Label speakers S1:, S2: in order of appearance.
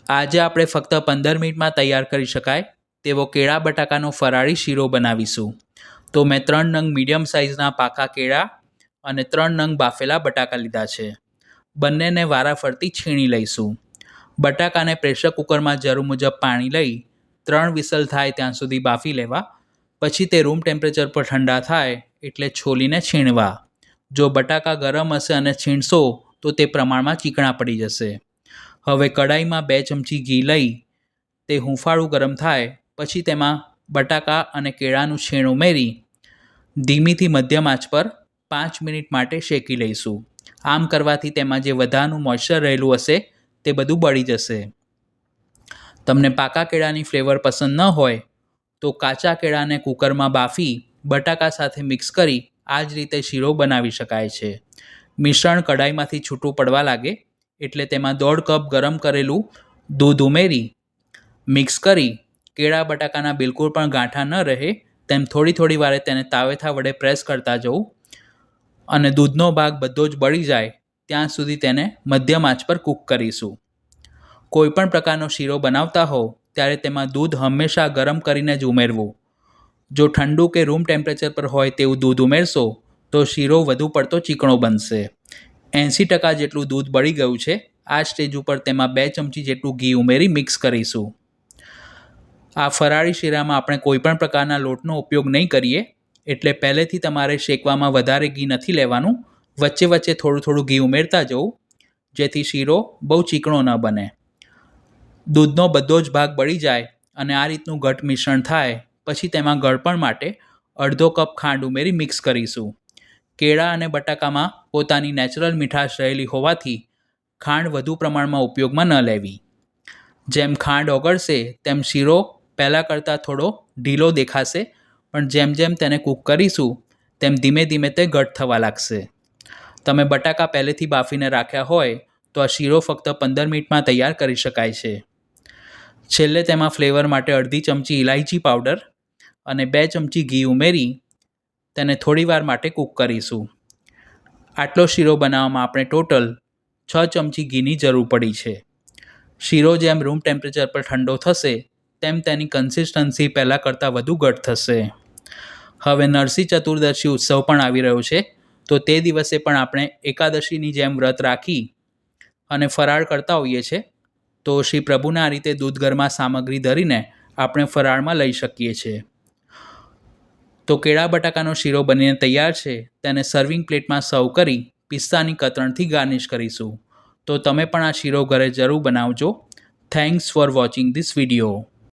S1: આજે આપણે ફક્ત 15 મિનિટમાં તૈયાર કરી શકાય તેવો કેળા બટાકાનો ફરાળી શીરો બનાવીશું. તો મેં 3 નંગ મીડિયમ સાઇઝના પાકા કેળા અને 3 નંગ બાફેલા બટાકા લીધા છે. બંનેને વારાફરતી છીણી લઈશું. બટાકાને પ્રેશર કુકરમાં જરૂર મુજબ પાણી લઈ 3 વિસલ થાય ત્યાં સુધી બાફી લેવા. પછી તે રૂમ ટેમ્પરેચર પર ઠંડા થાય એટલે છોલીને છીણવા. જો બટાકા ગરમ હશે અને છીણશો તો તે પ્રમાણમાં ચીકણા પડી જશે. હવે કડાઈમાં 2 ચમચી ઘી લઈ તે હૂંફાળું ગરમ થાય પછી તેમાં બટાકા અને કેળાનું છીણ ઉમેરી ધીમીથી મધ્યમ આંચ પર 5 મિનિટ માટે શેકી લઈશું. આમ કરવાથી તેમાં જે વધારાનું મોઇશ્ચર રહેલું હશે તે બધું બળી જશે. તમને પાકા કેળાની ફ્લેવર પસંદ ન હોય તો કાચા કેળાને કુકરમાં બાફી બટાકા સાથે મિક્સ કરી આ જ રીતે શીરો બનાવી શકાય છે. મિશ્રણ કડાઈમાંથી છૂટું પડવા લાગે એટલે તેમાં 1.5 કપ ગરમ કરેલું દૂધ ઉમેરી મિક્સ કરી કેળા બટાકાના બિલકુલ પણ ગાંઠા ન રહે તેમ થોડી વારે તેને તાવેથા વડે પ્રેસ કરતા જવું અને દૂધનો ભાગ બધો જ બળી જાય ત્યાં સુધી તેને મધ્યમ આંચ પર કૂક કરીશું. કોઈપણ પ્રકારનો શીરો બનાવતા હો ત્યારે તેમાં દૂધ હંમેશા ગરમ કરીને જ ઉમેરવું. જો ઠંડુ કે રૂમ ટેમ્પરેચર પર હોય તેવું દૂધ ઉમેરશો તો શીરો વધુ પડતો ચીકણો બનશે. 80% જેટલું દૂધ બળી ગયું છે. આ સ્ટેજ ઉપર તેમાં 2 ચમચી જેટલું ઘી ઉમેરી મિક્સ કરીશું. આ ફરાળી શીરામાં આપણે કોઈપણ પ્રકારના લોટનો ઉપયોગ નહીં કરીએ એટલે પહેલેથી તમારે શેકવામાં વધારે ઘી નથી લેવાનું. વચ્ચે થોડું ઘી ઉમેરતા જવું જેથી શીરો બહુ ચીકણો ન બને. દૂધનો બધો જ ભાગ બળી જાય અને આ રીતનું ઘટ મિશ્રણ થાય પછી તેમાં ગળપણ માટે 1/2 કપ ખાંડ ઉમેરી મિક્સ કરીશું. કેળા અને બટાકામાં પોતાની નેચરલ મીઠાશ રહેલી હોવાથી ખાંડ વધુ પ્રમાણમાં ઉપયોગમાં ન લેવી. જેમ ખાંડ ઓગળશે તેમ શીરો પહેલાં કરતાં થોડો ઢીલો દેખાશે પણ જેમ તેને કૂક કરીશું તેમ ધીમે તે ઘટ થવા લાગશે. તમે બટાકા પહેલેથી બાફીને રાખ્યા હોય તો આ શીરો ફક્ત 15 મિનિટમાં તૈયાર કરી શકાય છે. છેલ્લે તેમાં ફ્લેવર માટે અડધી ચમચી ઇલાયચી પાવડર અને 2 ચમચી ઘી ઉમેરી તેને થોડીવાર માટે કૂક કરીશું. આટલો શીરો બનાવવામાં આપણે ટોટલ 6 ચમચી ઘીની જરૂર પડી છે. શીરો જેમ રૂમ ટેમ્પરેચર પર ઠંડો થશે તેમ તેની કન્સિસ્ટન્સી પહેલાં કરતાં વધુ ઘટ થશે. હવે નરસિંહ ચતુર્દશી ઉત્સવ પણ આવી રહ્યો છે તો તે દિવસે પણ આપણે એકાદશીની જેમ વ્રત રાખી અને ફરાળ કરતા હોઈએ છીએ. તો શ્રી પ્રભુને આ રીતે દૂધગરમાં સામગ્રી ધરીને આપણે ફરાળમાં લઈ શકીએ છીએ. તો કેળા બટાકાનો શીરો બનીને તૈયાર છે. તેને સર્વિંગ પ્લેટમાં સર્વ કરી પિસ્તાની કતરણથી ગાર્નિશ કરીશું. તો તમે પણ આ શીરો ઘરે જરૂર બનાવજો. Thanks for watching this video.